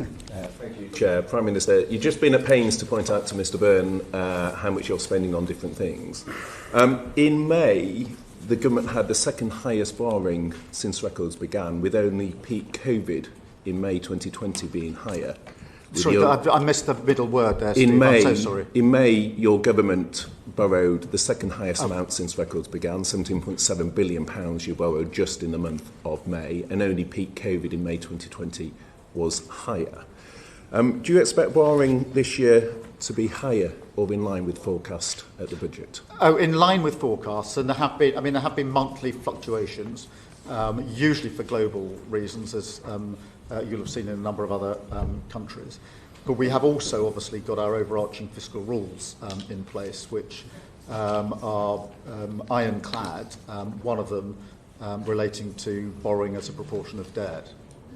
Okay. Thank you, Chair. Prime Minister, you've just been at pains to point out to Mr Byrne how much you're spending on different things. In May, the government had the second highest borrowing since records began, with only peak COVID in May 2020 being higher. Sorry, I missed the middle word there, Steve. I'm so sorry. In May, your government borrowed the second highest amount since records began, £17.7 billion you borrowed just in the month of May, and only peak COVID in May 2020 was higher. Do you expect borrowing this year to be higher or in line with forecast at the budget? Oh, in line with forecasts, and there have been monthly fluctuations, usually for global reasons, as you'll have seen in a number of other countries. But we have also obviously got our overarching fiscal rules in place, which are ironclad, one of them relating to borrowing as a proportion of debt.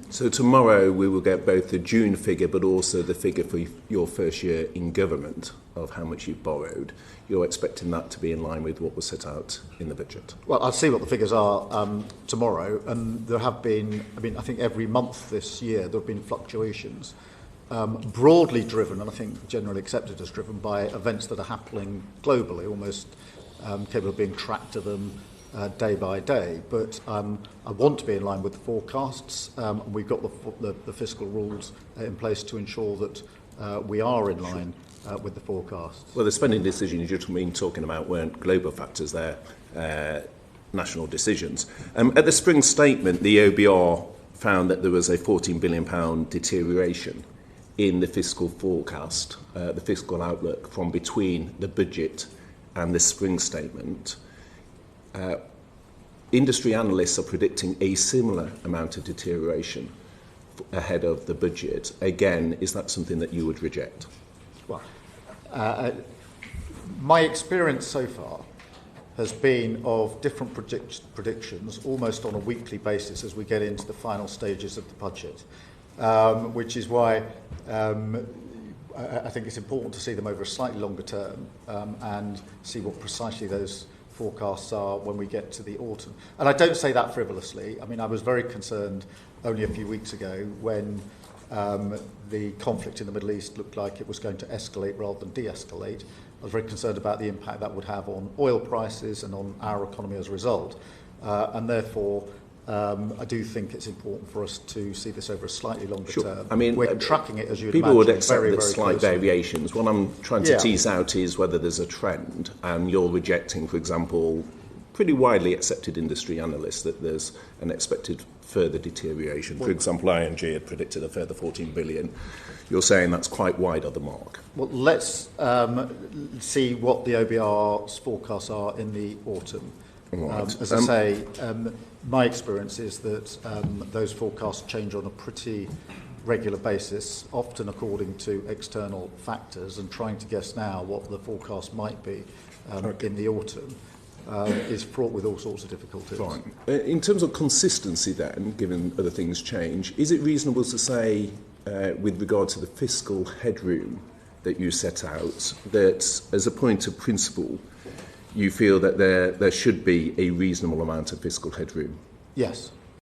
So tomorrow we will get both the June figure but also the figure for your first year in government of how much you've borrowed. You're expecting that to be in line with what was set out in the budget? Well, I'll see what the figures are tomorrow, and there have been, I think every month this year there have been fluctuations, broadly driven, and I think generally accepted as driven by events that are happening globally, almost capable of being tracked to them day by day. But I want to be in line with the forecasts. We've got the fiscal rules in place to ensure that we are in line with the forecasts. Well, the spending decisions you're talking about weren't global factors, they're national decisions. At the spring statement, the OBR found that there was a £14 billion deterioration in the fiscal forecast, the fiscal outlook from between the budget and the spring statement. Industry analysts are predicting a similar amount of deterioration ahead of the budget. Again, is that something that you would reject? Well, my experience so far has been of different predictions almost on a weekly basis as we get into the final stages of the budget, which is why I think it's important to see them over a slightly longer term and see what precisely those forecasts are when we get to the autumn. And I don't say that frivolously. I was very concerned only a few weeks ago when the conflict in the Middle East looked like it was going to escalate rather than de-escalate. I was very concerned about the impact that would have on oil prices and on our economy as a result. And therefore, I do think it's important for us to see this over a slightly longer term. We're tracking it, as you'd imagine, people would accept very, that very slight closely. variations. What I'm trying to tease out is whether there's a trend, and you're rejecting, for example, pretty widely accepted industry analysts that there's an expected further deterioration. For example, ING had predicted a further 14 billion. You're saying that's quite wide of the mark. Well, let's see what the OBR's forecasts are in the autumn. Right. As I say, my experience is that those forecasts change on a pretty regular basis, often according to external factors, and trying to guess now what the forecast might be in the autumn is fraught with all sorts of difficulties. Fine. In terms of consistency then, given other things change, is it reasonable to say, with regard to the fiscal headroom that you set out, that as a point of principle, you feel that there should be a reasonable amount of fiscal headroom? Yes.